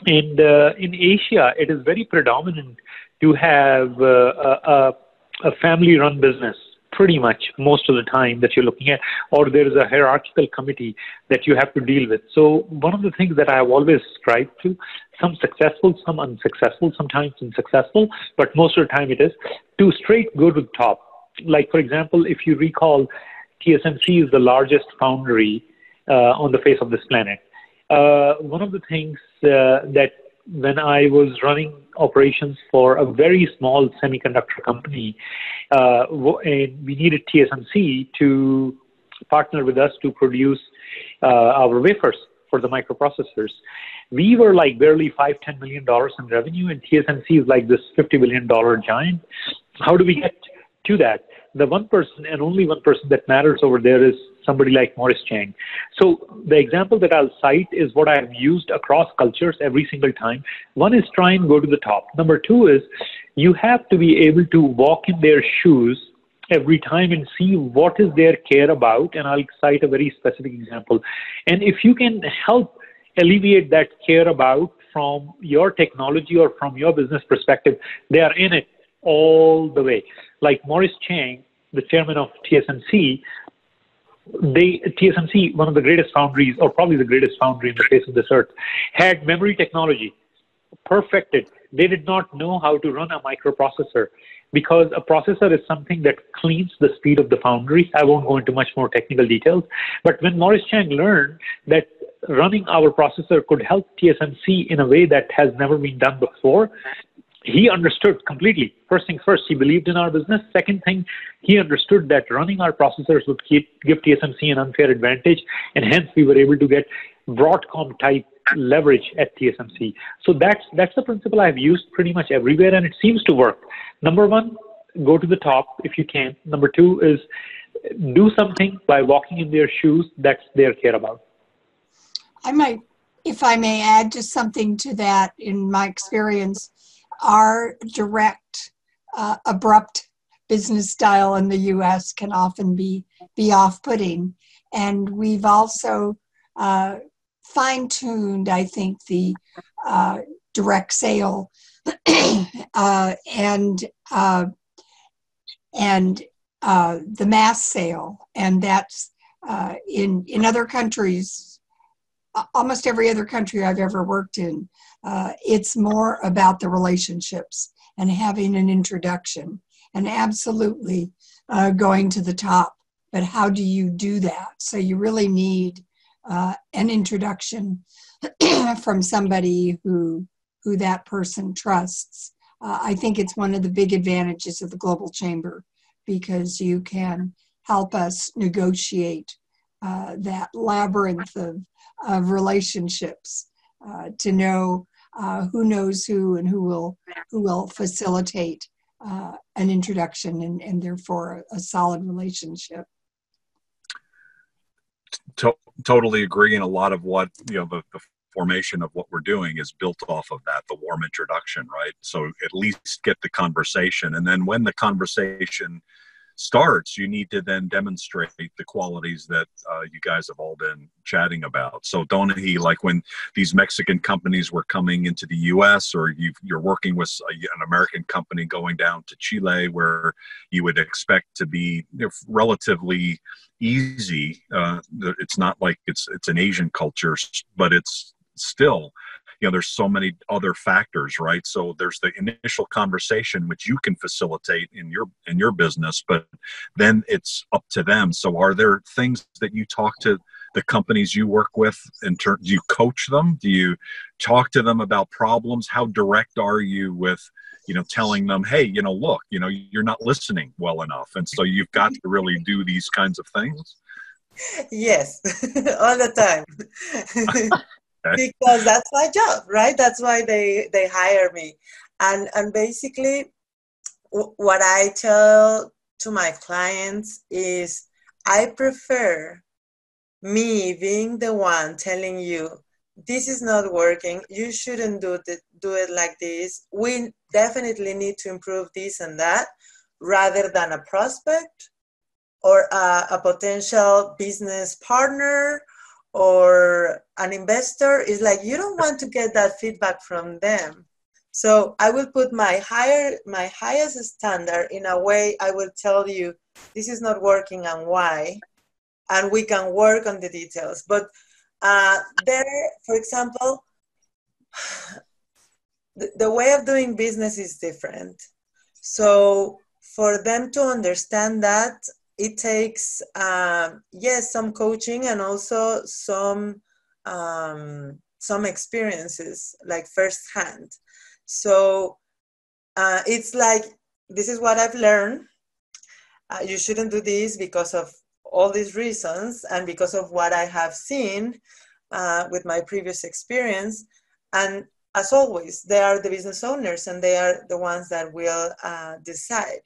And in Asia, it is very predominant to have a family-run business pretty much most of the time that you're looking at, or there is a hierarchical committee that you have to deal with. So one of the things that I have always strived to, some successful, some unsuccessful, sometimes unsuccessful, but most of the time it is, to straight go to the top. Like, for example, if you recall, TSMC is the largest foundry on the face of this planet. One of the things that when I was running operations for a very small semiconductor company, and we needed TSMC to partner with us to produce our wafers for the microprocessors. We were like barely $5-10 million in revenue, and TSMC is like this $50 billion giant. How do we get to that? The one person and only one person that matters over there is somebody like Morris Chang. So the example that I'll cite is what I've used across cultures every single time. One is try and go to the top. Number two is you have to be able to walk in their shoes every time and see what is their care about. And I'll cite a very specific example. And if you can help alleviate that care about from your technology or from your business perspective, they are in it all the way. Like Morris Chang, the chairman of TSMC, TSMC, one of the greatest foundries, or probably the greatest foundry in the face of this earth, had memory technology perfected. They did not know how to run a microprocessor, because a processor is something that cleans the speed of the foundry. I won't go into much more technical details. But when Morris Chang learned that running our processor could help TSMC in a way that has never been done before, he understood completely. First thing first, he believed in our business. Second thing, he understood that running our processors would give TSMC an unfair advantage, and hence we were able to get Broadcom type leverage at TSMC. So that's the principle I've used pretty much everywhere, and it seems to work. Number one, go to the top if you can. Number two is do something by walking in their shoes. That's their care about. I might, if I may add just something to that, in my experience, our direct, abrupt business style in the U.S. can often be off-putting. And we've also fine-tuned, I think, the direct sale and the mass sale. And that's in other countries, almost every other country I've ever worked in, it's more about the relationships and having an introduction and absolutely going to the top. But how do you do that? So you really need an introduction from somebody who that person trusts. I think it's one of the big advantages of the Global Chamber, because you can help us negotiate that labyrinth of relationships to know who knows who and who will facilitate an introduction and therefore a solid relationship. Totally agree, and a lot of what the formation of what we're doing is built off of that, the warm introduction, right? So at least get the conversation, and then when the conversation starts, you need to then demonstrate the qualities that you guys have all been chatting about. So Donaji, like when these Mexican companies were coming into the U.S., or you're working with an American company going down to Chile, where you would expect to be relatively easy. It's not like it's an Asian culture, but it's still, there's so many other factors, right? So there's the initial conversation, which you can facilitate in your business, but then it's up to them. So are there things that you talk to the companies you work with? Do you coach them? Do you talk to them about problems? How direct are you with, telling them, hey, look, you're not listening well enough, and so you've got to really do these kinds of things? Yes, all the time. Okay. Because that's my job, right? That's why they hire me. And basically, what I tell to my clients is I prefer me being the one telling you, this is not working, you shouldn't do it like this, we definitely need to improve this and that, rather than a prospect or a potential business partner or an investor. Is like, you don't want to get that feedback from them. So I will put my highest standard. In a way, I will tell you, this is not working and why, and we can work on the details. But there, for example, the way of doing business is different. So for them to understand that, it takes, yes, some coaching and also some experiences, like firsthand. So it's like, this is what I've learned. You shouldn't do this because of all these reasons and because of what I have seen with my previous experience. And as always, they are the business owners and they are the ones that will decide.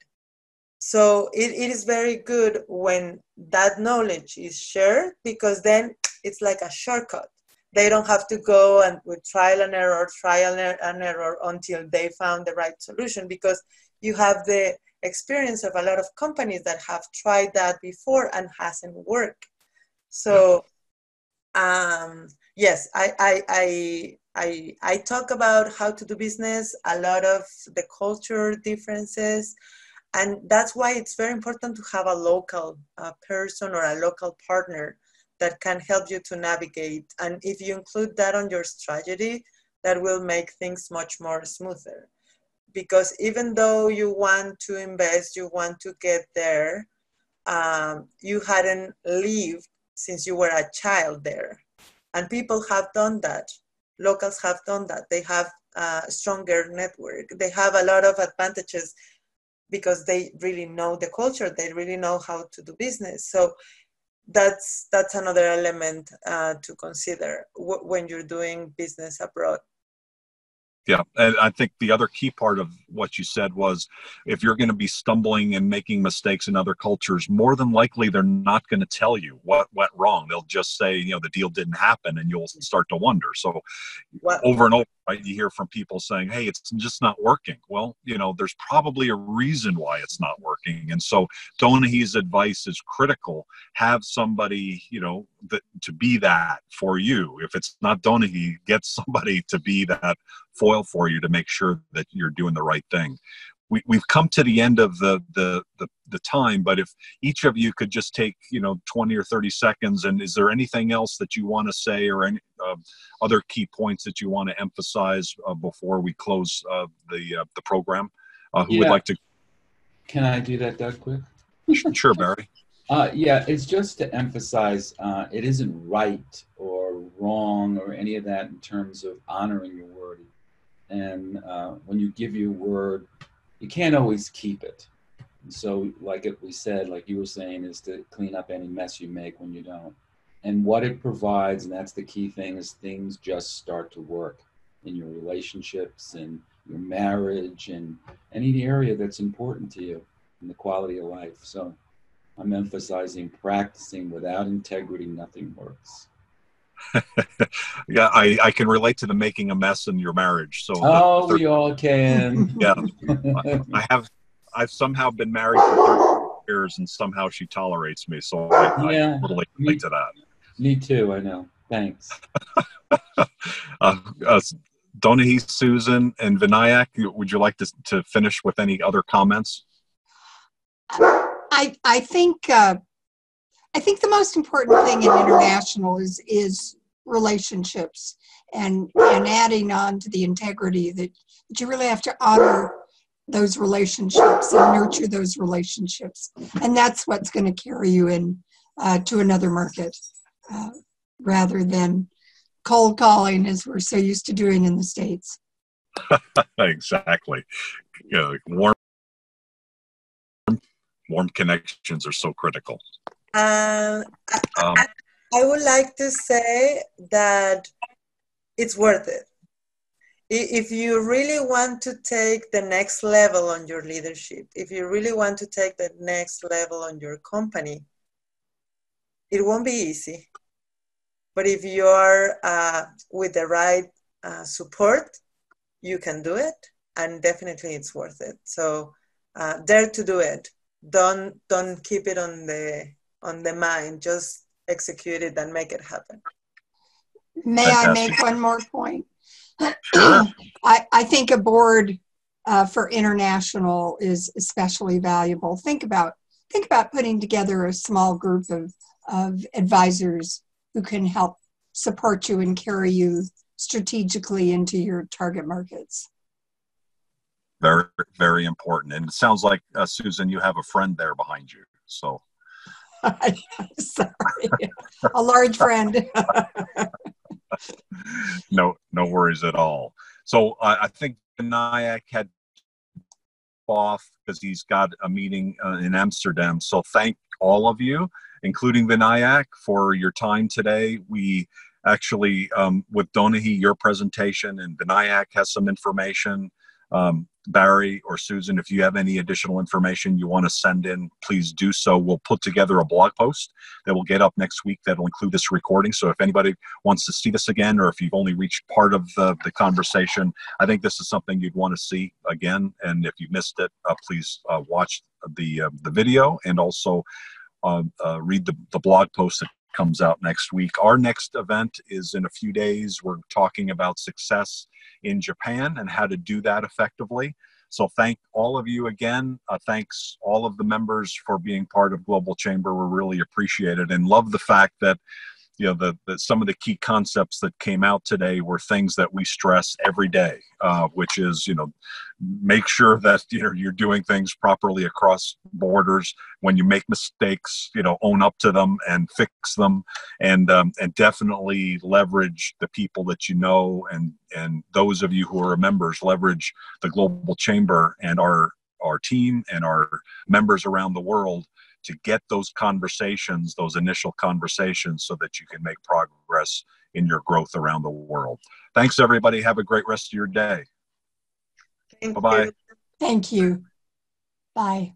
So it is very good when that knowledge is shared, because then it's like a shortcut. They don't have to go and with trial and error until they found the right solution, because you have the experience of a lot of companies that have tried that before and hasn't worked. So yes, I talk about how to do business, a lot of the culture differences. And that's why it's very important to have a local person or a local partner that can help you to navigate. And if you include that on your strategy, that will make things much more smoother. Because even though you want to invest, you want to get there, you hadn't lived since you were a child there. And people have done that. Locals have done that. They have a stronger network. They have a lot of advantages because they really know the culture. They really know how to do business. So that's another element to consider when you're doing business abroad. Yeah, and I think the other key part of what you said was, if you're going to be stumbling and making mistakes in other cultures, more than likely they're not going to tell you what went wrong. They'll just say, the deal didn't happen, and you'll start to wonder. So over and over, right, you hear from people saying, hey, it's just not working. Well, there's probably a reason why it's not working. And so Donaji's advice is critical. Have somebody, to be that for you. If it's not Donaji, get somebody to be that foil for you to make sure that you're doing the right thing. We've come to the end of the time, but if each of you could just take 20 or 30 seconds, and is there anything else that you want to say, or any other key points that you want to emphasize before we close the program? Who would like to? Can I do that, Doug, quick? Sure, Barry. Yeah, it's just to emphasize it isn't right or wrong or any of that in terms of honoring your word. And when you give your word, you can't always keep it. And so like we said, like you were saying, is to clean up any mess you make when you don't. And what it provides, and that's the key thing, is things just start to work in your relationships and your marriage and any area that's important to you and the quality of life. So I'm emphasizing practicing. Without integrity, nothing works. Yeah, I can relate to the making a mess in your marriage. So we all can. Yeah, I've somehow been married for 30 years, and somehow she tolerates me. So I totally relate to that. Me too. I know. Thanks. Donaji, Susan, and Vinayak, would you like to finish with any other comments? I think the most important thing in international is relationships, and adding on to the integrity that you really have to honor those relationships and nurture those relationships, and that's what's going to carry you in to another market. rather than cold calling as we're so used to doing in the States. Exactly. You know, warm connections are so critical. I would like to say that it's worth it. If you really want to take the next level on your leadership, if you really want to take the next level on your company, it won't be easy. But if you are with the right support, you can do it, and definitely it's worth it. So dare to do it. Don't keep it on the mind. Just execute it and make it happen. May Fantastic. I make one more point? Sure. I think a board for international is especially valuable. Think about putting together a small group of advisors who can help support you and carry you strategically into your target markets. Very, very important. And it sounds like, Susan, you have a friend there behind you. So, sorry, a large friend. No worries at all. So I think Vinayak had off because he's got a meeting in Amsterdam. So thank all of you, including Vinayak, for your time today. We actually, with Donaji, your presentation, and Vinayak has some information. Barry or Susan, if you have any additional information you want to send in, please do so. We'll put together a blog post that will get up next week that will include this recording. So if anybody wants to see this again, or if you've only reached part of the conversation, I think this is something you'd want to see again. And if you missed it, please watch the video, and also read the blog post that comes out next week. Our next event is in a few days. We're talking about success in Japan and how to do that effectively. So thank all of you again. Thanks all of the members for being part of Global Chamber. We're really appreciate it, and love the fact that, you know, some of the key concepts that came out today were things that we stress every day, which is, you know, make sure that, you know, you're doing things properly across borders. When you make mistakes, you know, own up to them and fix them, and definitely leverage the people that you know, and those of you who are members, leverage the Global Chamber and our team and our members around the world to get those conversations, those initial conversations, so that you can make progress in your growth around the world. Thanks, everybody. Have a great rest of your day. Bye-bye. Thank you. Bye.